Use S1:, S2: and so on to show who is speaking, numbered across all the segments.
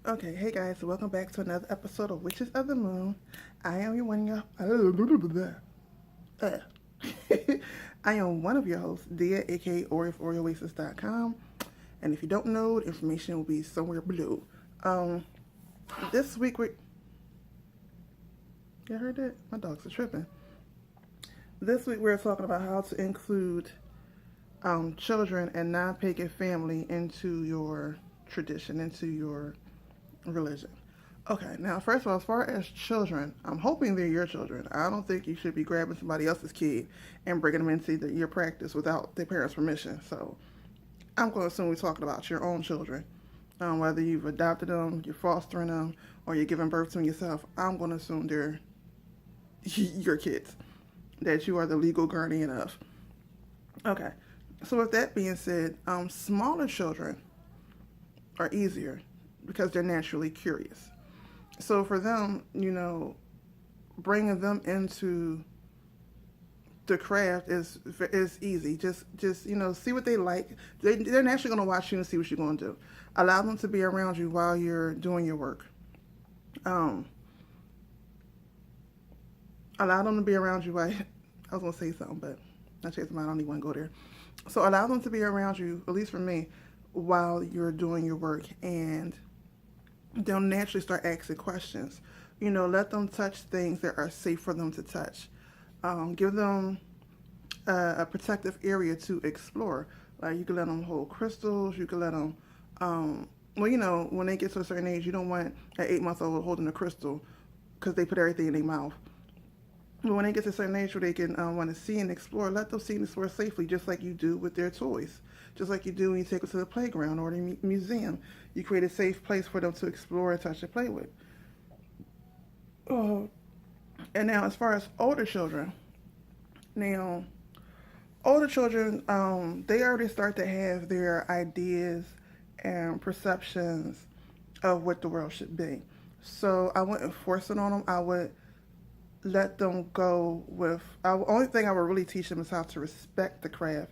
S1: Okay, hey guys, welcome back to another episode of Witches of the Moon. I am your one of your I am one of your hosts, Dia, aka OrioFOrioAoasis.com. And if you don't know, the information will be somewhere below. Um, this week we you heard that? My dogs are tripping. This week we're talking about how to include children and non-pagan family into your tradition, into your religion. Okay, now first of all, as far as children, I'm hoping they're your children. I don't think you should be grabbing somebody else's kid and bringing them into your practice without their parents' permission. So I'm going to assume we're talking about your own children, whether you've adopted them, you're fostering them, or you're giving birth to them yourself. I'm going to assume they're your kids, that you are the legal guardian of. Okay, so with that being said, smaller children are easier because they're naturally curious. So for them, bringing them into the craft is easy. Just see what they like. They're naturally going to watch you and see what you're going to do. Allow them to be around you while you're doing your work. Um, Allow them to be around you while I was going to say something, but I changed my mind. I don't even want to go there. So allow them to be around you, at least for me, while you're doing your work, and they'll naturally start asking questions. Let them touch things that are safe for them to touch. Give them a protective area to explore. Like you can let them hold crystals. You can let them, when they get to a certain age, you don't want an 8-month-old holding a crystal because they put everything in their mouth. But when they get to a certain age where they can want to see and explore, let them see and explore safely, just like you do with their toys. Just like you do when you take them to the playground or the museum. You create a safe place for them to explore and touch and play with. Oh, and now as far as now, older children, they already start to have their ideas and perceptions of what the world should be. So I wouldn't force it on them. I would let them go with. The only thing I would really teach them is how to respect the craft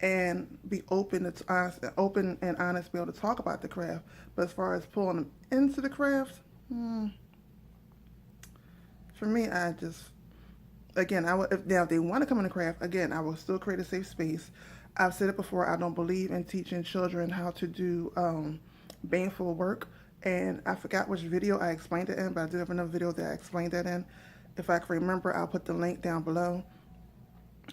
S1: and be open and honest, be able to talk about the craft. But as far as pulling them into the craft, for me, I just again, I would if they want to come in the craft again, I will still create a safe space. I've said it before. I don't believe in teaching children how to do baneful work, and I forgot which video I explained it in, but I do have another video that I explained that in. If I can remember, I'll put the link down below.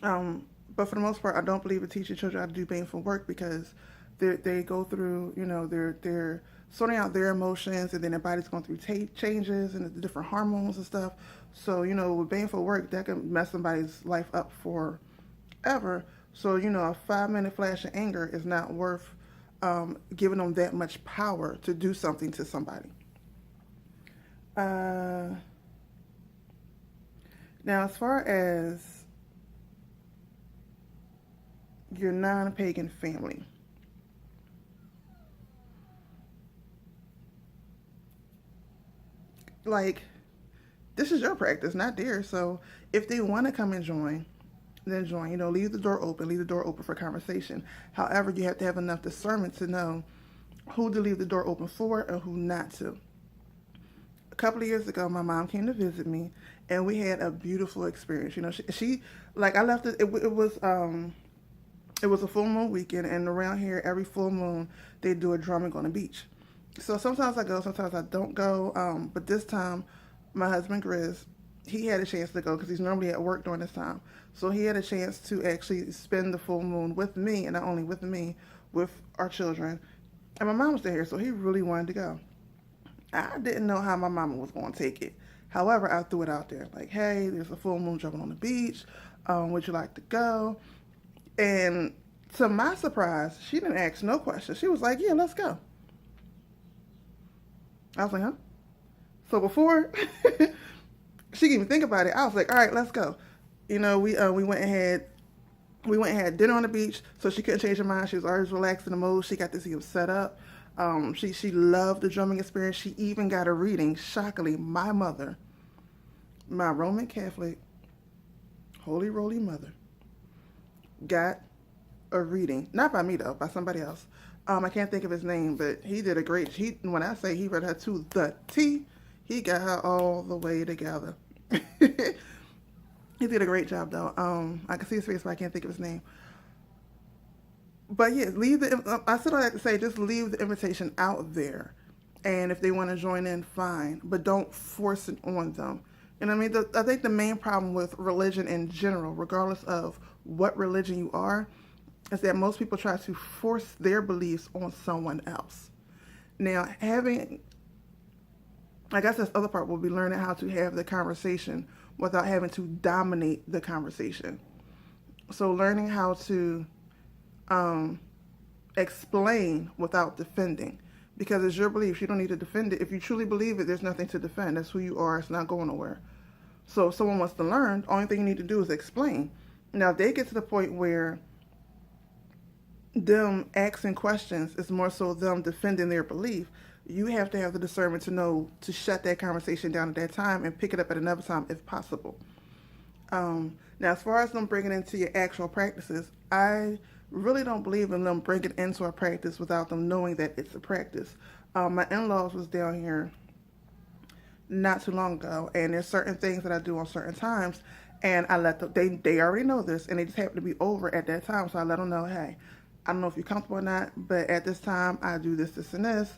S1: But for the most part, I don't believe in teaching children how to do baneful work because they go through, they're sorting out their emotions, and then their body's going through changes and the different hormones and stuff. So, with baneful work, that can mess somebody's life up forever. So, a 5-minute flash of anger is not worth giving them that much power to do something to somebody. Now, as far as your non-pagan family, like, this is your practice, not theirs. So if they want to come and join, then join. Leave the door open. Leave the door open for conversation. However, you have to have enough discernment to know who to leave the door open for and who not to. A couple of years ago, my mom came to visit me, and we had a beautiful experience. She like I left it. It was a full moon weekend, and around here, every full moon they do a drumming on the beach. So sometimes I go, sometimes I don't go. But this time, my husband Grizz, he had a chance to go because he's normally at work during this time. So he had a chance to actually spend the full moon with me, and not only with me, with our children. And my mom was there, so he really wanted to go. I didn't know how my mama was going to take it. However, I threw it out there like, hey, there's a full moon jumping on the beach. Would you like to go? And to my surprise, she didn't ask no questions. She was like, yeah, let's go. I was like, huh? So before she could even think about it, I was like, all right, let's go. We went and had dinner on the beach, so she couldn't change her mind. She was always relaxed in the mode. She got to see him set up. She loved the drumming experience. She even got a reading. Shockingly, my mother, my Roman Catholic, holy roly mother, got a reading. Not by me though, by somebody else. I can't think of his name, but he did a great. When I say he read her to the T, he got her all the way together. He did a great job, though. I can see his face, but I can't think of his name. But yeah, leave the. I still like to say, just leave the invitation out there, and if they want to join in, fine. But don't force it on them. And I mean, I think the main problem with religion in general, regardless of what religion you are, is that most people try to force their beliefs on someone else. Now, I guess this other part will be learning how to have the conversation without having to dominate the conversation. So learning how to explain without defending. Because it's your beliefs. You don't need to defend it. If you truly believe it, there's nothing to defend. That's who you are. It's not going nowhere. So if someone wants to learn, the only thing you need to do is explain. Now, if they get to the point where them asking questions is more so them defending their belief, you have to have the discernment to know to shut that conversation down at that time and pick it up at another time if possible. Now, as far as them bringing it into your actual practices, I really don't believe in them bringing it into a practice without them knowing that it's a practice. My in-laws was down here not too long ago, and there's certain things that I do on certain times, and I let them, they already know this, and they just happen to be over at that time, so I let them know, hey, I don't know if you're comfortable or not, but at this time, I do this, this, and this.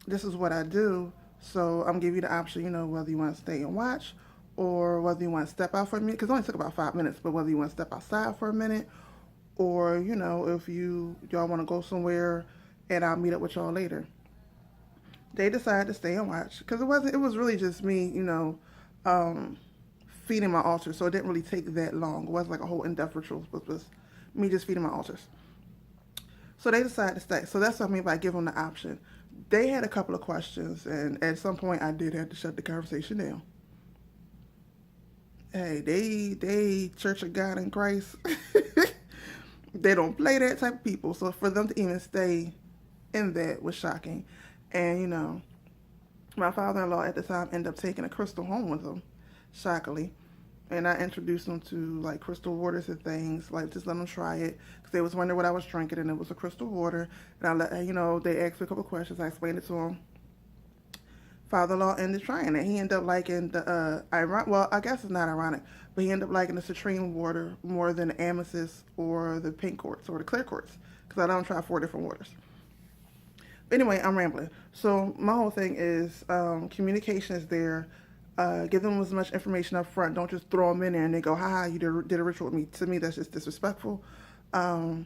S1: This is what I do, so I'm giving you the option, whether you want to stay and watch, or whether you want to step out for a minute, because it only took about 5 minutes, but whether you want to step outside for a minute, or, if y'all want to go somewhere, and I'll meet up with y'all later. They decided to stay and watch, because it was really just me, feeding my altars, so it didn't really take that long. It wasn't like a whole in-depth ritual, it was me just feeding my altars. So they decided to stay. So that's what I mean by give them the option. They had a couple of questions, and at some point I did have to shut the conversation down. Hey, they Church of God in Christ. They don't play that type of people. So for them to even stay in that was shocking. And, my father-in-law at the time ended up taking a crystal home with him, shockingly. And I introduced them to, like, crystal waters and things, like, just let them try it. Because they was wondering what I was drinking, and it was a crystal water. And I let, they asked me a couple of questions. I explained it to them. Father-in-law ended trying it. He ended up liking the, I guess it's not ironic, but he ended up liking the citrine water more than the amethyst or the pink quartz or the clear quartz. Because I don't try 4 different waters. But anyway, I'm rambling. So my whole thing is communication is there. Give them as much information up front. Don't just throw them in there and they go, haha, you did a ritual with me. To me, that's just disrespectful. Have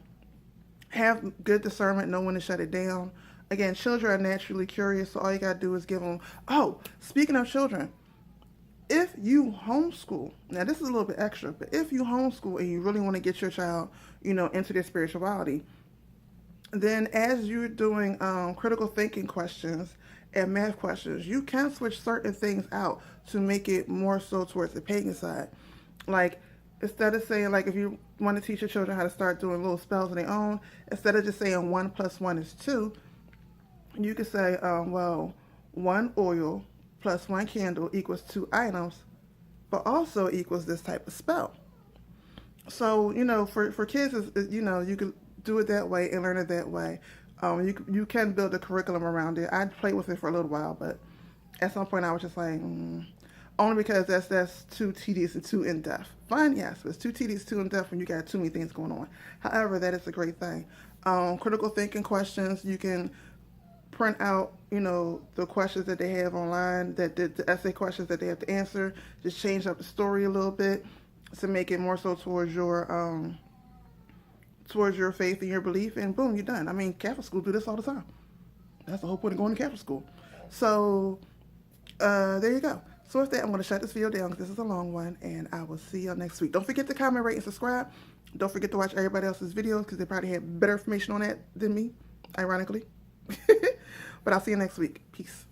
S1: good discernment, know when to shut it down. Again, children are naturally curious, so all you got to do is give them... Oh, speaking of children, if you homeschool, now this is a little bit extra, but if you homeschool and you really want to get your child, into their spirituality, then as you're doing critical thinking questions and math questions, you can switch certain things out to make it more so towards the pagan side. Like, instead of saying, like, if you want to teach your children how to start doing little spells of their own, instead of just saying 1 + 1 is 2, you could say, 1 oil plus 1 candle equals 2 items, but also equals this type of spell. So, for kids, you could do it that way and learn it that way. You can build a curriculum around it. I played with it for a little while, but at some point I was just like, only because that's too tedious and too in-depth. Fine, yes, but it's too tedious, too in-depth when you got too many things going on. However, that is a great thing. Critical thinking questions, you can print out, the questions that they have online, the essay questions that they have to answer. Just change up the story a little bit to make it more so towards your faith and your belief, and boom, you're done. I mean, Catholic school do this all the time. That's the whole point of going to Catholic school. So, there you go. So with that, I'm going to shut this video down because this is a long one, and I will see y'all next week. Don't forget to comment, rate, and subscribe. Don't forget to watch everybody else's videos because they probably have better information on that than me, ironically. But I'll see you next week. Peace.